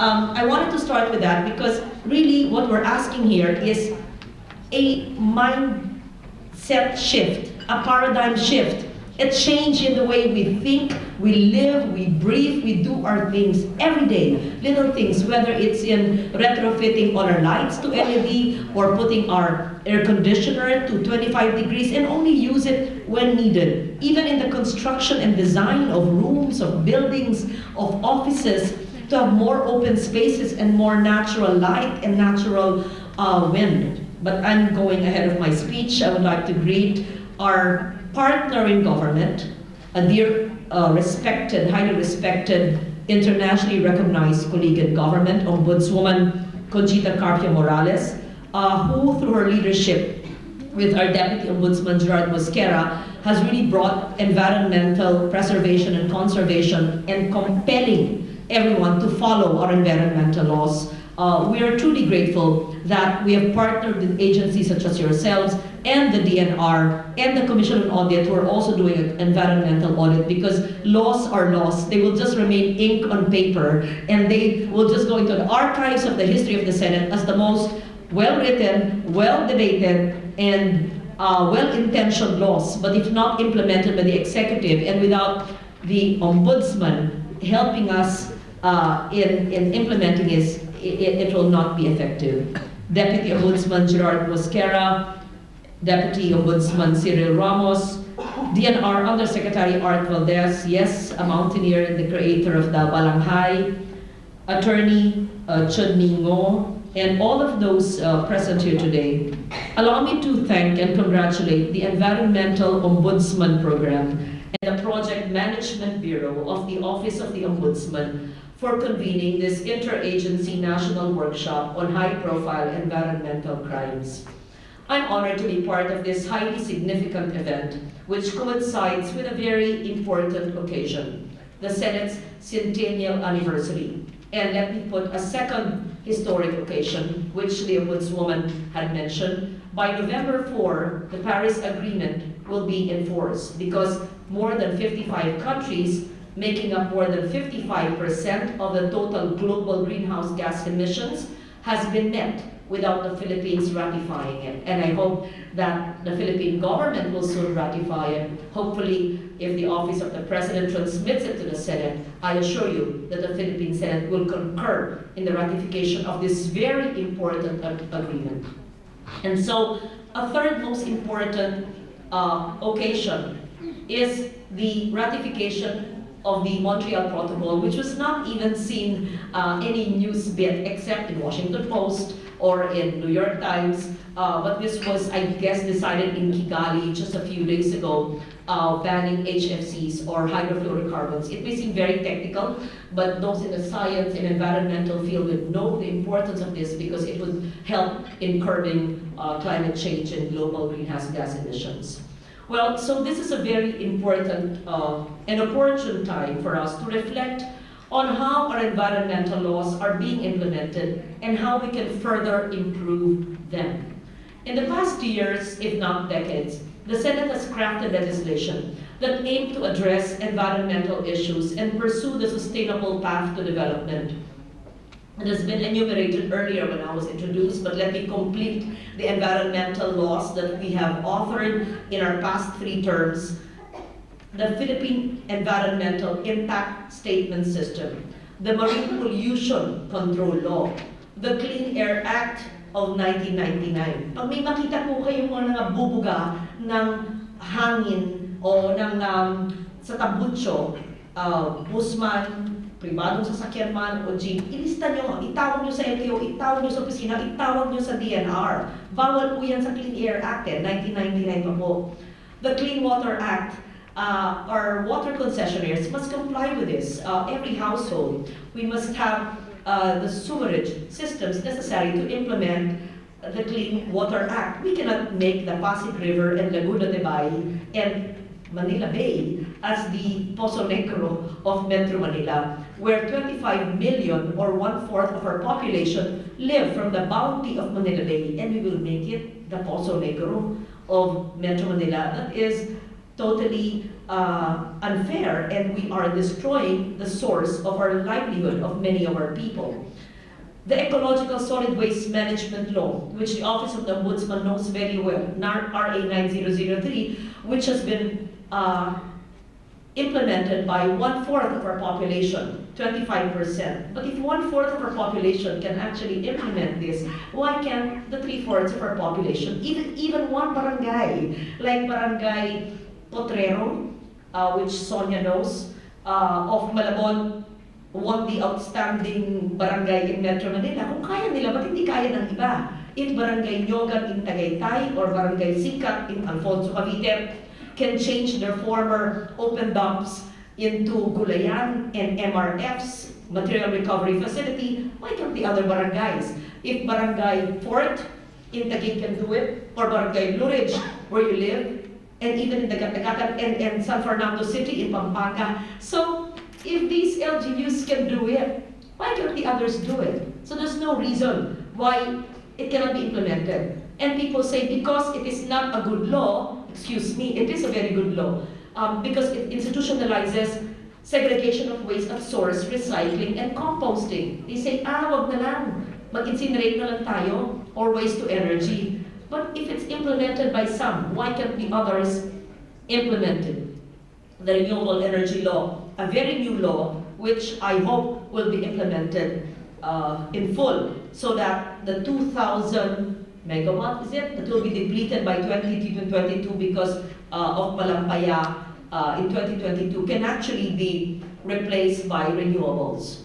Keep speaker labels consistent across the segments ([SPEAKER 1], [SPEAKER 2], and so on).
[SPEAKER 1] I wanted to start with that because really what we're asking here is a mindset shift, a paradigm shift, a change in the way we think, we live, we breathe, we do our things every day. Little things, whether it's in retrofitting all our lights to LED or putting our air conditioner to 25 degrees and only use it when needed. Even in the construction and design of rooms, of buildings, of offices, to have more open spaces and more natural light and natural wind. But I'm going ahead of my speech. I would like to greet our partner in government, a dear, respected, highly respected, internationally recognized colleague in government, Ombudswoman Conchita Carpio Morales, who through her leadership with our Deputy Ombudsman Gerard Mosquera has really brought environmental preservation and conservation and compelling everyone to follow our environmental laws. We are truly grateful that we have partnered with agencies such as yourselves and the DNR and the Commission on Audit, who are also doing an environmental audit, because laws are laws. They will just remain ink on paper, and they will just go into the archives of the history of the Senate as the most well-written, well-debated, and well-intentioned laws. But if not implemented by the executive and without the ombudsman helping us in implementing it will not be effective. Deputy Ombudsman Gerard Mosquera, Deputy Ombudsman Cyril Ramos, DNR Undersecretary Art Valdez, yes, a mountaineer and the creator of the Balanghay, Attorney Chudni Ngo, and all of those present here today. Allow me to thank and congratulate the Environmental Ombudsman Program and the Project Management Bureau of the Office of the Ombudsman for convening this interagency national workshop on high-profile environmental crimes. I'm honored to be part of this highly significant event, which coincides with a very important occasion, the Senate's centennial anniversary. And let me put a second historic occasion, which the Ombudswoman had mentioned. By November 4, the Paris Agreement will be enforced because more than 55 countries, making up more than 55% of the total global greenhouse gas emissions, has been met without the Philippines ratifying it. And I hope that the Philippine government will soon ratify it. Hopefully, if the Office of the President transmits it to the Senate, I assure you that the Philippine Senate will concur in the ratification of this very important agreement. And so, a third most important occasion is the ratification of the Montreal Protocol, which was not even seen any news bit except in Washington Post or in New York Times, but this was, I guess, decided in Kigali just a few days ago, banning HFCs or hydrofluorocarbons. It may seem very technical, but those in the science and environmental field would know the importance of this because it would help in curbing climate change and global greenhouse gas emissions. Well, so this is a very important and opportune time for us to reflect on how our environmental laws are being implemented and how we can further improve them. In the past years, if not decades, the Senate has crafted legislation that aimed to address environmental issues and pursue the sustainable path to development. It has been enumerated earlier when I was introduced, but let me complete the environmental laws that we have authored in our past 3 terms. The Philippine Environmental Impact Statement System, the Marine Pollution Control Law, the Clean Air Act of 1999. Pag may makita po kayong mga bubuga ng hangin o ng sa Tambucho, busman, pribadong sasakyan man o jeep, ilista nyo, itawag nyo sa LTO, itawag nyo sa opisina, itawag nyo sa DNR. Bawal po yan sa Clean Air Act 1999 pa po. The Clean Water Act, our water concessionaires must comply with this. Every household, we must have the sewerage systems necessary to implement the Clean Water Act. We cannot make the Pasig River and Laguna de Bay and Manila Bay as the Poso Negro of Metro Manila, where 25 million or 1/4 of our population live from the bounty of Manila Bay, and we will make it the Poso Negro of Metro Manila. That is totally unfair, and we are destroying the source of our livelihood of many of our people. The Ecological Solid Waste Management Law, which the Office of the Ombudsman knows very well, RA 9003, which has been implemented by 1/4 of our population, 25%. But if 1/4 of our population can actually implement this, why can't the 3/4 of our population, even one barangay, like Barangay Potrero, which Sonia knows, of Malabon, won the outstanding barangay in Metro Manila. Kung kaya nila, ba't hindi kaya ng iba? If Barangay Nyogan in Tagaytay or Barangay Sikat in Alfonso Cavite can change their former open dumps into gulayan and MRFs, material recovery facility, why can't the other barangays? If Barangay Fort in Taguig can do it, or Barangay Blue Ridge, where you live, and even in the Gatagakan and San Fernando City in Pampanga. So, if these LGUs can do it, why can't the others do it? So there's no reason why it cannot be implemented. And people say because it is not a good law, excuse me, it is a very good law, because it institutionalizes segregation of waste at source, recycling, and composting. They say, wag na lang, mag-incinerate na lang tayo, or waste to energy. But if it's implemented by some, why can't the others implement it? The Renewable Energy Law, a very new law, which I hope will be implemented in full, so that the 2,000 megawatt, is it? That will be depleted by 2022 because of Malampaya in 2022 can actually be replaced by renewables.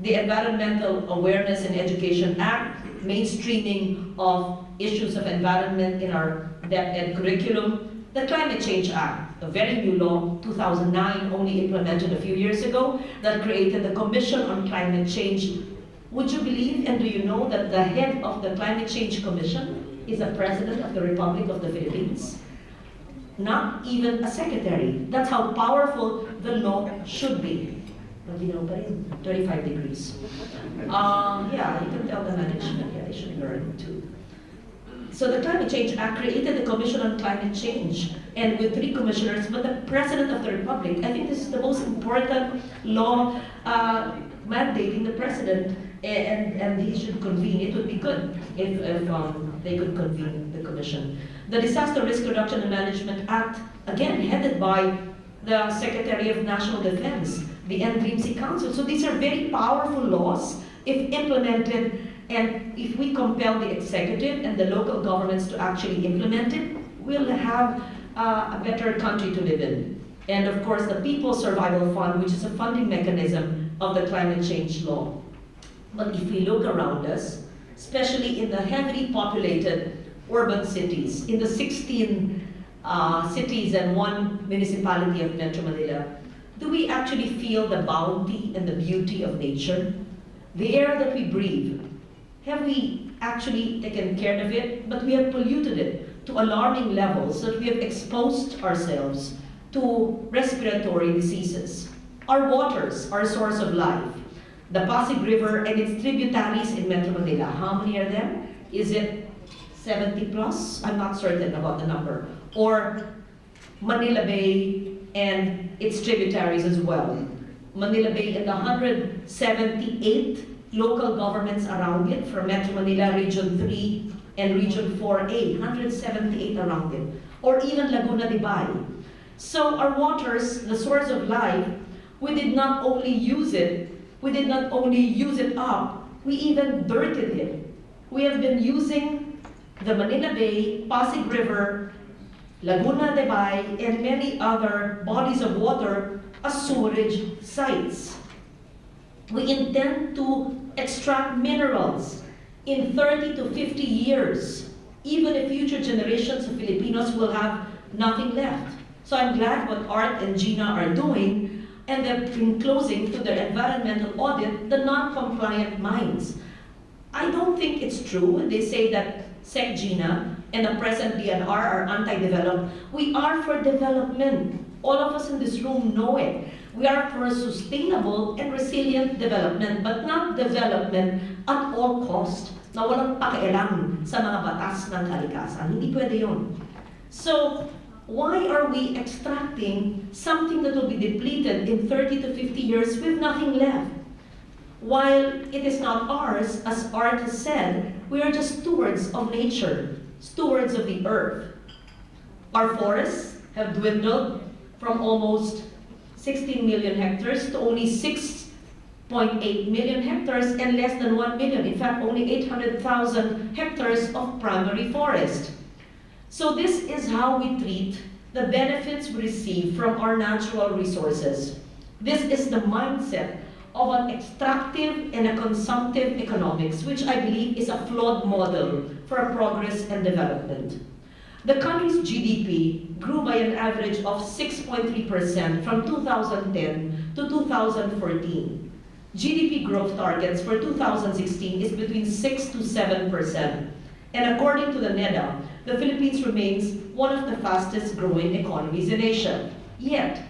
[SPEAKER 1] The Environmental Awareness and Education Act, mainstreaming of issues of environment in our DepEd curriculum. The Climate Change Act, a very new law, 2009, only implemented a few years ago, that created the Commission on Climate Change. Would you believe and do you know that the head of the Climate Change Commission is a President of the Republic of the Philippines? Not even a secretary. That's how powerful the law should be. 35 degrees. Yeah, you can tell the management, yeah, they should learn too. So the Climate Change Act created the Commission on Climate Change, and with 3 commissioners, but the President of the Republic, I think this is the most important law mandating the President, and he should convene. It would be good if they could convene the Commission. The Disaster Risk Reduction and Management Act, again, headed by the Secretary of National Defense, the NDRIMC Council. So these are very powerful laws if implemented. And if we compel the executive and the local governments to actually implement it, we'll have a better country to live in. And of course, the People's Survival Fund, which is a funding mechanism of the climate change law. But if we look around us, especially in the heavily populated urban cities, in the 16 cities and 1 municipality of Metro Manila, do we actually feel the bounty and the beauty of nature? The air that we breathe, have we actually taken care of it? But we have polluted it to alarming levels that we have exposed ourselves to respiratory diseases. Our waters are a source of life. The Pasig River and its tributaries in Metro Manila, how many are there? Is it 70 plus? I'm not certain about the number. Or Manila Bay and its tributaries as well. Manila Bay and the 178 local governments around it, from Metro Manila Region 3 and Region 4A, 178 around it. Or even Laguna de Bay. So our waters, the source of life, we did not only use it up, we even dirted it. We have been using the Manila Bay, Pasig River, Laguna de Bay, and many other bodies of water as sewerage sites. We intend to extract minerals in 30 to 50 years. Even if future generations of Filipinos will have nothing left. So I'm glad what Art and Gina are doing, and they've been closing to their environmental audit the non-compliant mines. I don't think it's true when they say that Sec Gina and the present DNR are anti-development. We are for development. All of us in this room know it. We are for a sustainable and resilient development, but not development at all cost, na walang pakialam sa mga batas ng kalikasan. Hindi pwede yun. So, Why are we extracting something that will be depleted in 30 to 50 years with nothing left? While it is not ours, as Art has said, we are just stewards of nature, stewards of the earth. Our forests have dwindled from almost 16 million hectares to only 6.8 million hectares and less than 1 million, in fact only 800,000 hectares of primary forest. So this is how we treat the benefits we receive from our natural resources. This is the mindset of an extractive and a consumptive economics, which I believe is a flawed model for progress and development. The country's GDP grew by an average of 6.3% from 2010 to 2014. GDP growth targets for 2016 is between 6 to 7%. And according to the NEDA, the Philippines remains one of the fastest growing economies in Asia. Yet,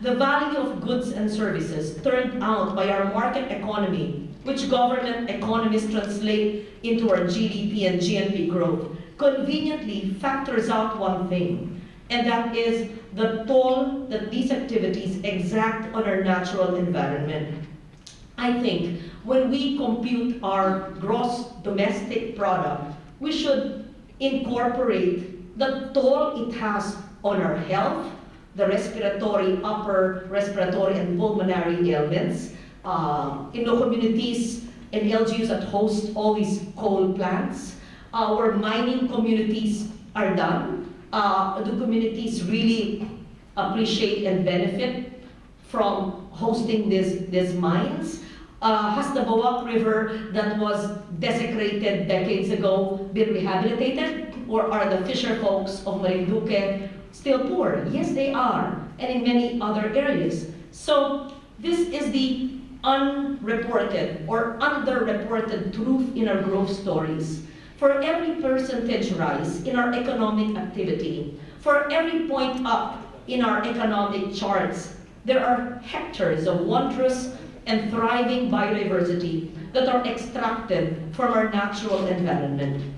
[SPEAKER 1] the value of goods and services turned out by our market economy, which government economists translate into our GDP and GNP growth, conveniently factors out one thing, and that is the toll that these activities exact on our natural environment. I think when we compute our gross domestic product, we should incorporate the toll it has on our health, the respiratory, upper respiratory and pulmonary ailments, in the communities and LGUs that host all these coal plants, where mining communities are done. Do communities really appreciate and benefit from hosting these mines? Has the Bawak River that was desecrated decades ago been rehabilitated? Or are the fisher folks of Marinduque still poor? Yes, they are, and in many other areas. So this is the unreported or underreported truth in our growth stories. For every percentage rise in our economic activity, for every point up in our economic charts, there are hectares of wondrous and thriving biodiversity that are extracted from our natural environment.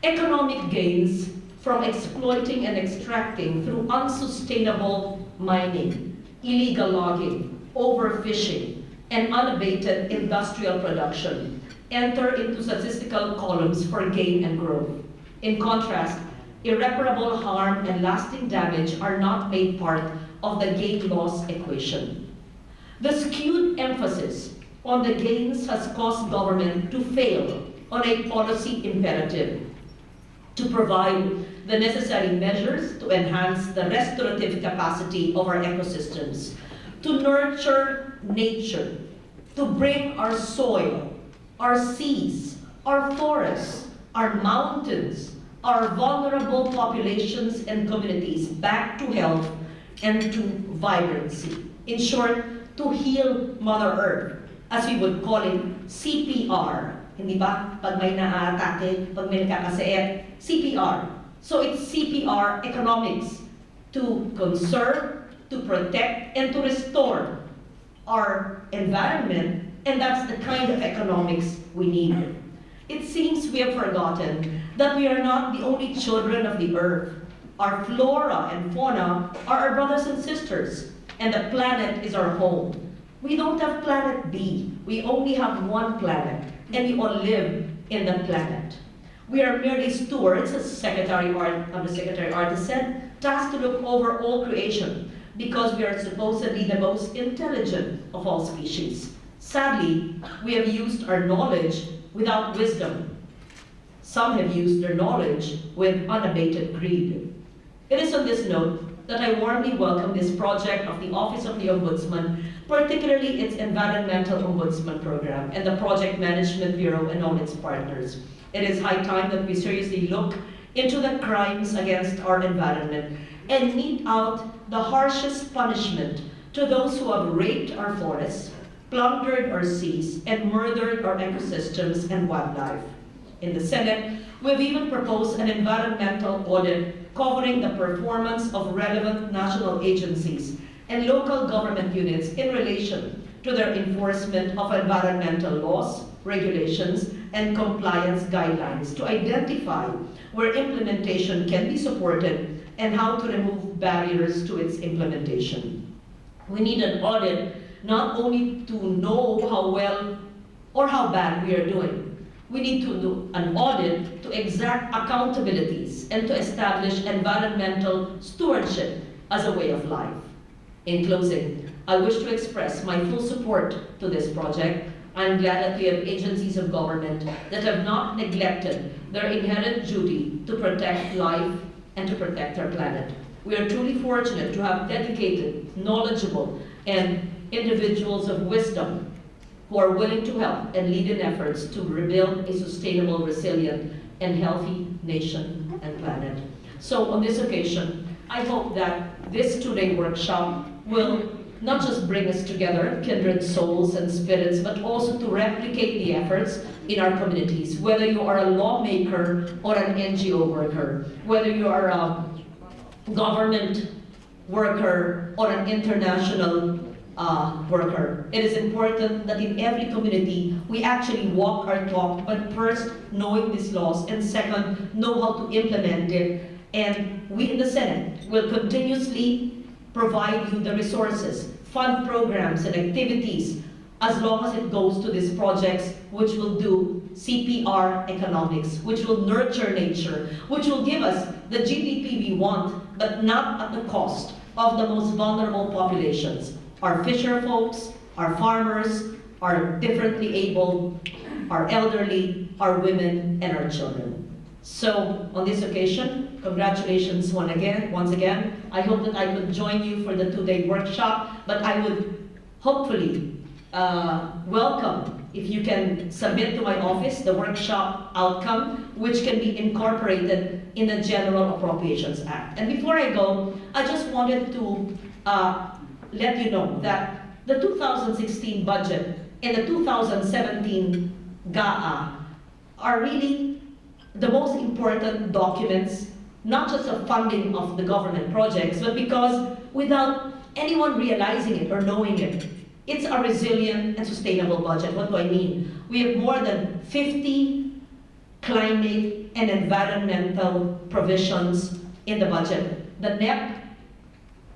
[SPEAKER 1] Economic gains from exploiting and extracting through unsustainable mining, illegal logging, overfishing, and unabated industrial production enter into statistical columns for gain and growth. In contrast, irreparable harm and lasting damage are not made part of the gain-loss equation. The skewed emphasis on the gains has caused government to fail on a policy imperative to provide the necessary measures to enhance the restorative capacity of our ecosystems, to nurture nature, to bring our soil, our seas, our forests, our mountains, our vulnerable populations and communities back to health and to vibrancy. In short, to heal Mother Earth, as we would call it, CPR. Hindi ba? Pag may na-atake, pag may nakakasait, CPR. So it's CPR economics to conserve, to protect, and to restore our environment, and that's the kind of economics we need. It seems we have forgotten that we are not the only children of the earth. Our flora and fauna are our brothers and sisters, and the planet is our home. We don't have planet B. We only have one planet, and we all live in the planet. We are merely stewards, as Undersecretary Art has said, tasked to look over all creation, because we are supposedly the most intelligent of all species. Sadly, we have used our knowledge without wisdom. Some have used their knowledge with unabated greed. It is on this note that I warmly welcome this project of the Office of the Ombudsman, particularly its Environmental Ombudsman Program and the Project Management Bureau and all its partners. It is high time that we seriously look into the crimes against our environment and mete out the harshest punishment to those who have raped our forests, plundered our seas, and murdered our ecosystems and wildlife. In the Senate, we have even proposed an environmental audit covering the performance of relevant national agencies and local government units in relation to their enforcement of environmental laws, regulations, and compliance guidelines to identify where implementation can be supported and how to remove barriers to its implementation. We need an audit not only to know how well or how bad we are doing. We need to do an audit to exact accountabilities and to establish environmental stewardship as a way of life. In closing, I wish to express my full support to this project. I'm glad that we have agencies of government that have not neglected their inherent duty to protect life and to protect our planet. We are truly fortunate to have dedicated, knowledgeable, and individuals of wisdom who are willing to help and lead in efforts to rebuild a sustainable, resilient, and healthy nation and planet. So on this occasion, I hope that this two-day workshop will not just bring us together, kindred souls and spirits, but also to replicate the efforts in our communities. Whether you are a lawmaker or an NGO worker, whether you are a government worker or an international worker. It is important that in every community, we actually walk our talk, but first, knowing these laws, and second, know how to implement it. And we in the Senate will continuously provide you the resources, fund programs and activities, as long as it goes to these projects which will do CPR economics, which will nurture nature, which will give us the GDP we want, but not at the cost of the most vulnerable populations. Our fisher folks, our farmers, our differently able, our elderly, our women, and our children. So on this occasion, congratulations once again. I hope that I could join you for the two-day workshop, but I would hopefully welcome if you can submit to my office the workshop outcome, which can be incorporated in the General Appropriations Act. And before I go, I just wanted to let you know that the 2016 budget and the 2017 GAA are really the most important documents, not just of funding of the government projects, but because without anyone realizing it or knowing it, it's a resilient and sustainable budget. What do I mean? We have more than 50 climate and environmental provisions in the budget. The NEP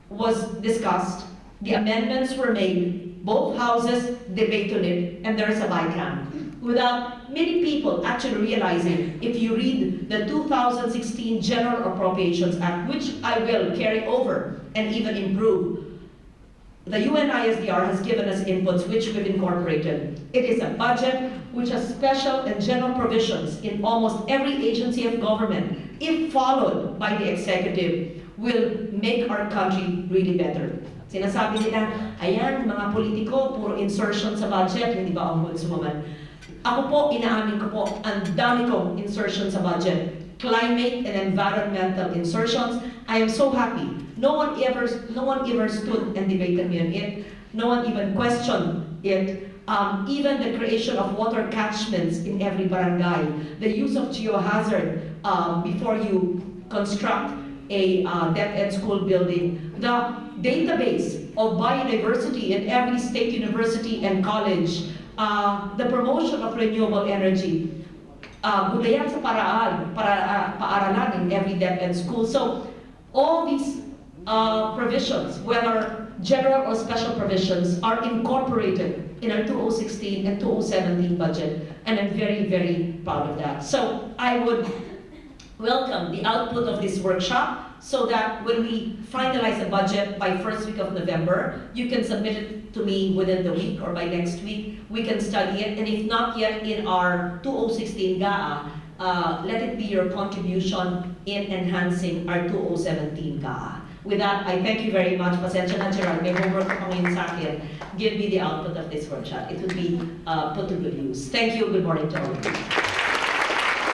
[SPEAKER 1] was discussed, the amendments were made, both houses debated it, and there's a BICAM. Without many people actually realizing, if you read the 2016 General Appropriations Act, which I will carry over and even improve, the UNISDR has given us inputs which we've incorporated. It is a budget which has special and general provisions in almost every agency of government. If followed by the executive, will make our country really better. Sinasabi nila, ayan, mga politiko, puro insertion sa budget, hindi ba ang consumer? Ako po, inaamin ko po, ang dami kong insertion sa budget. Climate and environmental insertions. I am so happy. No one ever stood and debated me on it. No one even questioned it. Even the creation of water catchments in every barangay, the use of geohazard before you construct a DepEd school building, the database of biodiversity in every state university and college, the promotion of renewable energy, gudayan sa paaralan in every DepEd school. So all these provisions, whether general or special provisions, are incorporated in our 2016 and 2017 budget, and I'm very, very proud of that. So I would welcome the output of this workshop so that when we finalize the budget by first week of November, you can submit it to me within the week or by next week. We can study it, and if not yet in our 2016 GAA, let it be your contribution in enhancing our 2017 GAA. With that, I thank you very much. Pasensya na, Gerard, may homework ka ngayon sa akin. Give me the output of this workshop. It would be put to good use. Thank you. Good morning to all of you.